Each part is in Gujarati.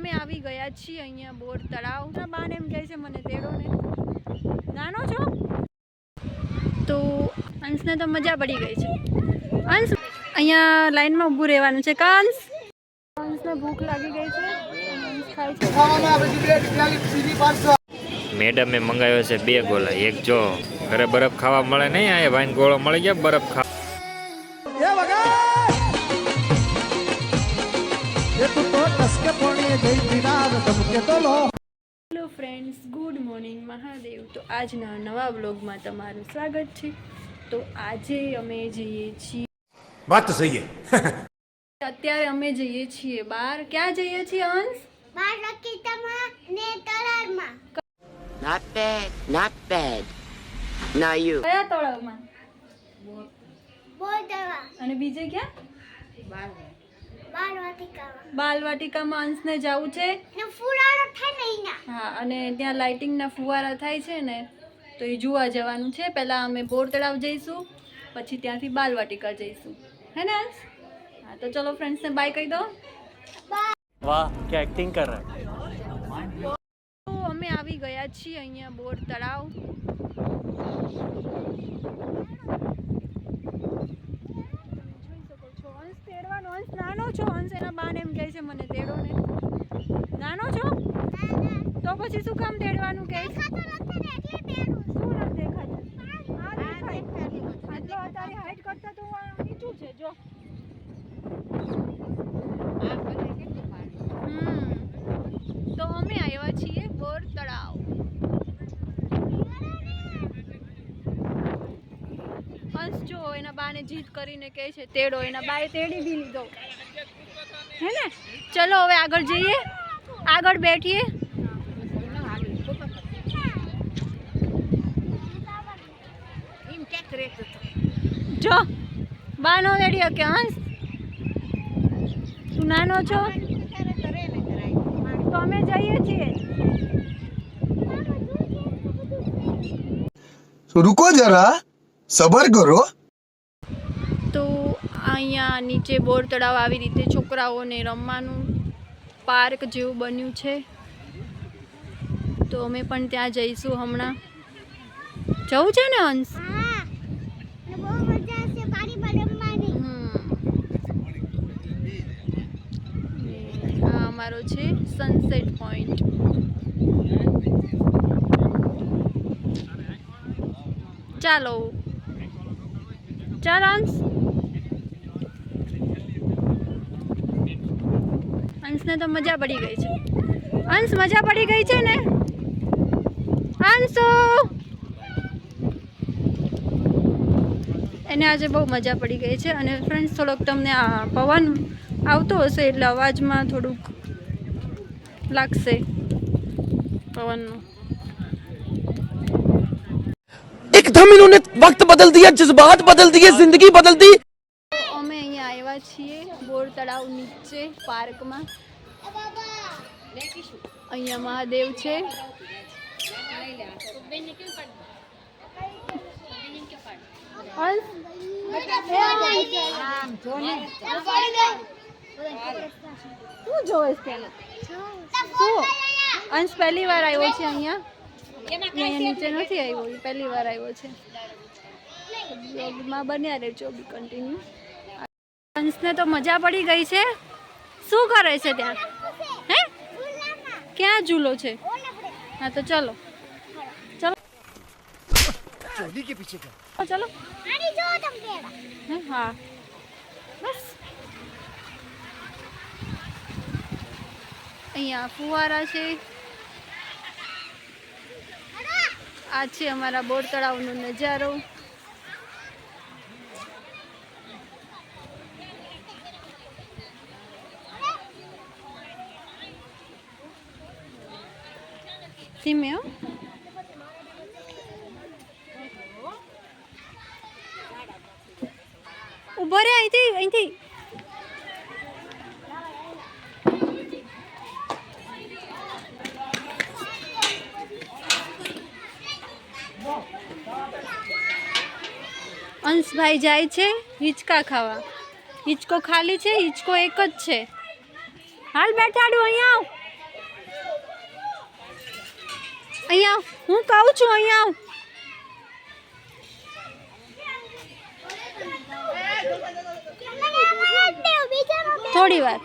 અમે આવી ગયા છીએ અહીંયા બોર તળાવ. બાને એમ કહે છે મને તેડો ને, નાનો છો તો અંશને તો મજા પડી ગઈ છે. અંશ અહીંયા લાઈનમાં ઊભું રહેવાનું છે. કંસ અંશને ભૂખ લાગી ગઈ છે, અંશ ખાય છે. મેડમે મંગાવ્યો છે 2 ગોલા. એક જો ઘરે બરફ ખાવા મળે નહીં, આ ભાઈ ગોળો મળી ગયા બરફ ખાવા. Hello friends, good morning Mahadev. તો આજના નવા બ્લોગમાં તમારું સ્વાગત છે. તો આજે અમે જઈએ છીએ, વાત તો સહી છે. અત્યારે અમે જઈએ છીએ બહાર. ક્યાં જઈએ છીએ અંશ? બાર રકીતામાં ને તળાવમાં. Not bad, not bad. Now you. કયા તળાવમાં? બોર તળાવ. અને બીજે ક્યાં? બાર વાટિકામાં. બાલવાટિકામાં અંશને જવું છે. ને ફુલારો થાય ને ઈના. હા, અને ત્યાં લાઇટિંગના ફુવારા થાય છે ને, તો એ જોવા જવાનું છે. પહેલાં અમે બોર તળાવ જઈશું, પછી ત્યાંથી બાલવાટિકા જઈશું, હે ને અંશ? હા, તો ચલો ફ્રેન્ડ્સને બાય કહી દો. વાહ, क्या एक्टिंग कर रहा है. તો અમે આવી ગયા છીએ અહીંયા બોર તળાવ. અંશ તેડવાનો, અંશ નાનો છો. અંશ એના બાને એમ કહે છે મને તેડો ને, નાનો છો તો પછી શું કામ તેડવાનું કહે છે? શું નથી દેખાતું? આ દેખાય. આટલો તારી હાઈટ કરતા તો નીચું છે જો. તો અમે આવ્યા છીએ બોર તળાવ. અંશ જો એના બાને જીદ કરીને કહે છે તેડો, એના બાએ તેડી બી લીધો, હે ને? ચલો હવે આગળ જઈએ, આગળ બેઠીએ. જો બાનો તેડી કે અંશ તું નાનો છો તો અમે જઈએ છીએ. रुको जरा सबर करो. તો અહીંયા નીચે બોર તળાવ આવી રીતે છોકરાઓને રમવાનું પાર્ક જેવું બન્યું છે. તો અમે પણ ત્યાં જઈશું હમણાં. જવું છે ને અંશ? હા. ને બહુ મજા આવશે પાણી પર રમવાની. આ અમારો છે સનસેટ પોઈન્ટ. ચાલો ચાલ અંશ. અંશને તો મજા પડી ગઈ છે. અંશ મજા પડી ગઈ છે ને? અંશુ એને આજે બહુ મજા પડી ગઈ છે. અને ફ્રેન્ડ્સ થોડોક તમને આ પવન આવતો હશે એટલે અવાજમાં થોડુંક લાગશે પવનનું. एकदम इन्होंने वक्त बदल दिया, जज्बात बदल दिए, जिंदगी बदल दी. અમે અહીંયા આવ્યા છીએ બોર તળાવ નીચે પાર્કમાં. અહીંયા મહાદેવ છે. શું જોઈશ તેને? શું અંશ પહેલી વાર આવ્યો છે અહીંયા? અહીંયા નીચે નથી આવ્યો, એ પહેલી વાર આવ્યો છે. બ્લોગમાં બન્યા રહેજો બી કન્ટિન્યુ. અંશને તો મજા પડી ગઈ છે. શું કરે છે ત્યાં? હે ક્યાં ઝૂલો છે? હા તો ચલો ચલો चोली के पीछे क्या? ચલો. આની જો તમ પેડા. હે હા બસ. અહીંયા ફુવારા છે. આ છે અમારા બોર તળાવનો નજારો. ધીમે હો. ઉભો રે અહીંથી અહીંથી. અંશભાઈ જાય છે હિંચકા ખાવા. હિંચકો ખાલી છે, હિંચકો એક જ છે. હાલ બેઠાડું અહીંયા આવ. અહીંયા હું કહું છું અહીંયા આવ. થોડી વાર.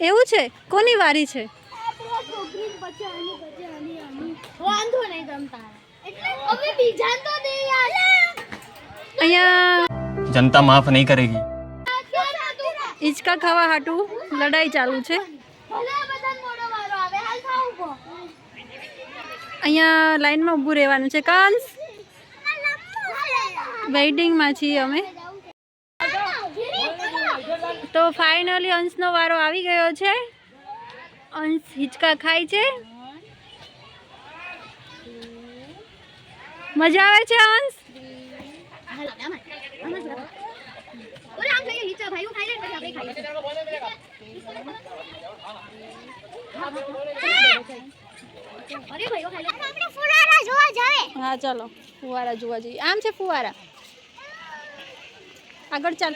એવું છે? કોની વારી છે? વાંધો નહીં તમતા એટલે હવે બીજા તો દે યાર અહીંયા जनता माफ नहीं करेगी હિંચકા ખાવા હાટું લડાઈ ચાલુ છે. ભલે બધા મોડો વારો આવે હાલ ખાવું કો અહીંયા લાઈનમાં ઊભું રહેવાનું છે. કાંસ વેઇટિંગમાં છીએ અમે. તો ફાઇનલી અંશનો વારો આવી ગયો છે. અંશ હિંચકા ખાય છે. મજા આવે છે અંશ? ઓલા આમ ખાઈએ હિચા ભાઈ ખાઈ લે પછી આપણે ખાઈએ અરે ભાઈઓ ખાઈ લે આપણે ફુલારા જોવા જાવે હા ચાલો ફુવારા જોવા જઈએ. આમ છે ફુવારા. આગળ ચાલ.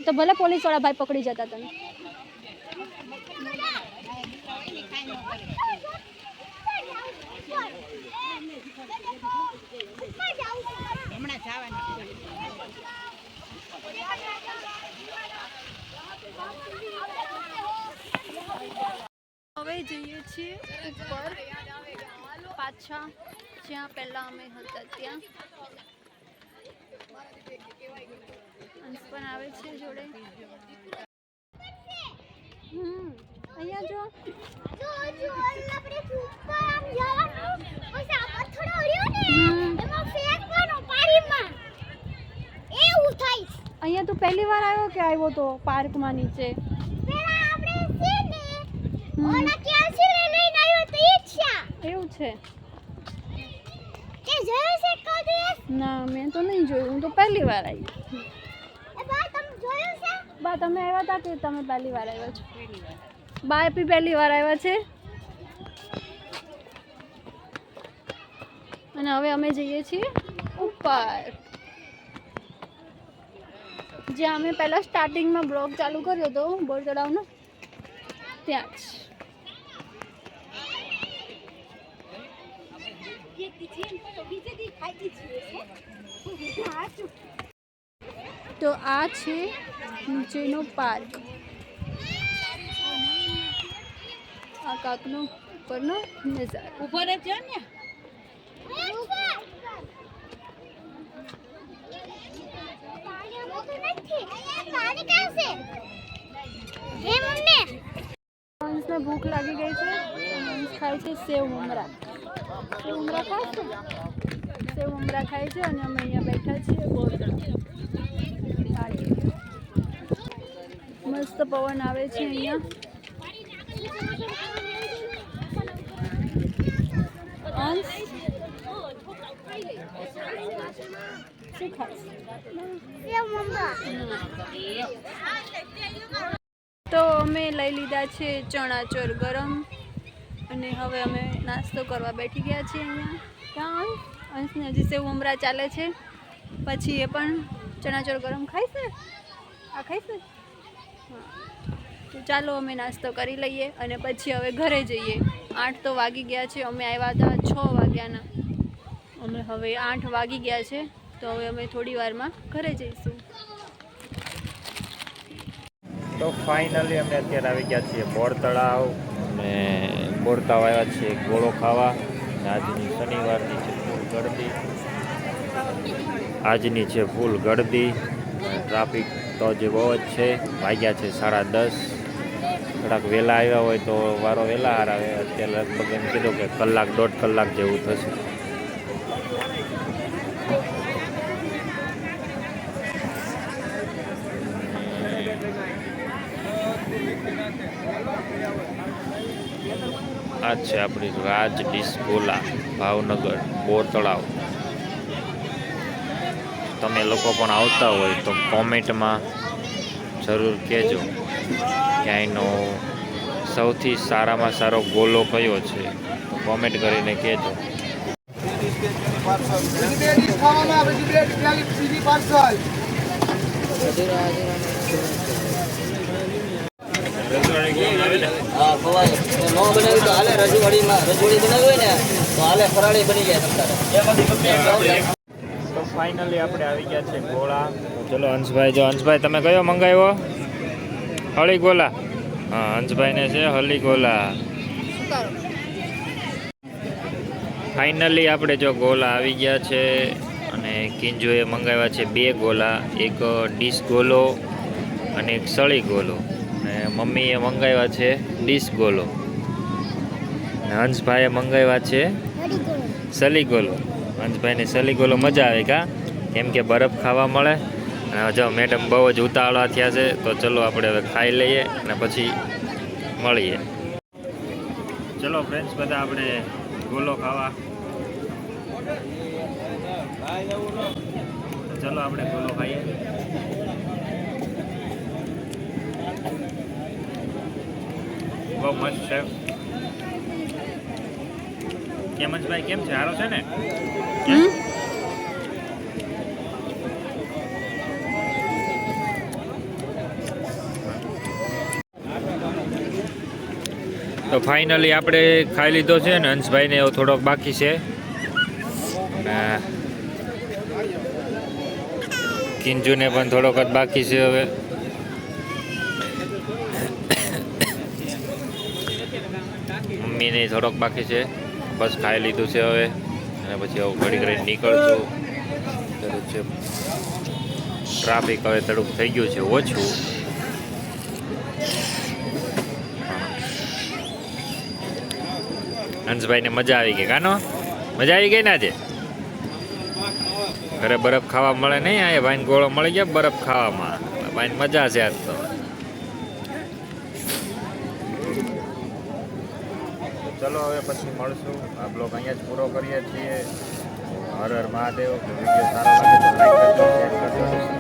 તો ભલે પોલીસ વાળા ભાઈ પકડી જતા તને. હવે જઈએ છીએ ઉપર પાછા જ્યાં પહેલા અમે હતા ત્યાં. અંશ પણ આવે છે જોડે. અહીંયા જો આપણે ઉપર આમ જવાનું પછી આ પથ્થરો રહ્યો ને એમાં ફેંકવાનો પાણીમાં એવું થાય. અહીંયા તું પહેલી વાર આવ્યો કે આવ્યો તો પાર્કમાં નીચે? પેલા આપણે છે ને ઓલા કેલ્સી લઈને આવ્યો તો ઈચ્છા એવું છે? કે જોયું છે કદી? ના મેં તો નહીં જોયું. હું તો પહેલી વાર આવી. એ બા તમે જોયું છે? બા તમે આવ્યા હતા કે તમે પહેલી વાર આવ્યા છો? બા બી પહેલી વાર આવ્યા છે. અને હવે અમે જઈએ છીએ ઉપર જ્યાં અમે પહેલાં સ્ટાર્ટિંગમાં બ્લોગ ચાલુ કર્યો હતો બોર તળાવનો ત્યાં જ. તો આ છે નીચેનો પાર્ક. આ કાકનો ઉપરનો નજારો. ઉપર જ છે ને અંશને ભૂખ લાગી ગઈ છે. અંશ ખાય છે સેવ મમરા. સેવ મમરા ખાય છે. સેવ મમરા ખાય છે અને અમે અહીંયા બેઠા છીએ બોર તળાવ. મસ્ત પવન આવે છે અહીંયા. અંશ શું ખાય? તો અમે લઈ લીધા છે ચણાચોર ગરમ અને હવે અમે નાસ્તો કરવા બેઠી ગયા છીએ અહીંયા. ત્યાં અંશને હજી સેવ મમરા ચાલે છે. પછી એ પણ ચણાચોર ગરમ ખાઈશ ને? આ ખાઈશ ને? હા તો ચાલો અમે નાસ્તો કરી લઈએ અને પછી હવે ઘરે જઈએ. 8 તો વાગી ગયા છે. અમે આવ્યા હતા 6 વાગ્યાના. અમે હવે 8 વાગી ગયા છે તો હવે અમે થોડી વારમાં ઘરે જઈશું. તો ફાઇનલી અમે અત્યારે આવી ગયા છીએ બોર તળાવ. અને બોર તળાવ આવ્યા છીએ ગોળો ખાવા. આજની શનિવારની છે ફૂલ ગળદી. આજની છે ફૂલ ગળદી. ટ્રાફિક તો જે બહુ જ છે. વાગ્યા છે 10:30. થોડાક વહેલા આવ્યા હોય તો વારો વહેલા હાર આવે. અત્યારે લગભગ એમ કીધું કે કલાક 1.5 કલાક જેવું થશે. આ છે આપણી રાજ ડિસ્કોલા ભાવનગર બોર તળાવ. તમે લોકો પણ આવતા હોય તો કોમેન્ટમાં જરૂર કહેજો કે અહીંનો સૌથી સારામાં સારો ગોલો કયો છે. તો કોમેન્ટ કરીને કહેજો. હા ખવાય નો બનાવી તો હાલે રજવાડીમાં રજવાડી બનાવી હોય ને તો હાલે ફરાળી બની જાય તો ફાઇનલી આપણે આવી ગયા છે ગોળા. ચલો હંસભાઈ, જો હંસભાઈ તમે કયો મંગાવ્યો? હળી ગોલા. હા, હંસભાઈને છે હળી ગોલા. ફાઇનલી આપણે જો ગોલા આવી ગયા છે અને કિંજોએ મંગાવ્યા છે 2 ગોલા, એક ડીશ ગોલો અને એક સળી ગોલો. અને મમ્મીએ મંગાવ્યા છે ડીશ ગોલો. અને હંસભાઈએ મંગાવ્યા છે સલી ગોલો. હંસભાઈને સલી ગોલો મજા આવે કા, કેમ કે બરફ ખાવા મળે. અને જો મેડમ બહુ જ ઉતાવળા થયા છે, તો ચલો આપણે હવે ખાઈ લઈએ અને પછી મળીએ. ચલો ફ્રેન્ડ્સ, બધા આપણે ગોલો ખાવા. ચલો આપણે ગોલો ખાઈએ. બહુ મસ્ત છે. કેમ હંસભાઈ, કેમ છે? સારો છે ને? તો ફાઇનલી આપણે ખાઈ લીધો છે ને હંસભાઈને એવો થોડોક બાકી છે. કિંજુને પણ થોડોક જ બાકી છે. હવે મમ્મીને થોડોક બાકી છે. બસ ખાઈ લીધું છે હવે. અને પછી હવે ઘડી ઘડી નીકળશું. છે ટ્રાફિક હવે થોડુંક થઈ ગયું છે ઓછું. હંસભાઈને મજા આવી ગઈ કાનો? મજા આવી ગઈ ને આજે? ઘરે બરફ ખાવા મળે નહીં, આ ભાઈને ગોળો મળી ગયા બરફ ખાવામાં. ભાઈને મજા છે આજ તો. ચલો હવે પછી મળશું. આ બ્લોગ અહીંયા જ પૂરો કરીએ છીએ. હર હર મહાદેવ. વિડીયો સારો લાગે તો લાઈક કરજો, શેર કરજો.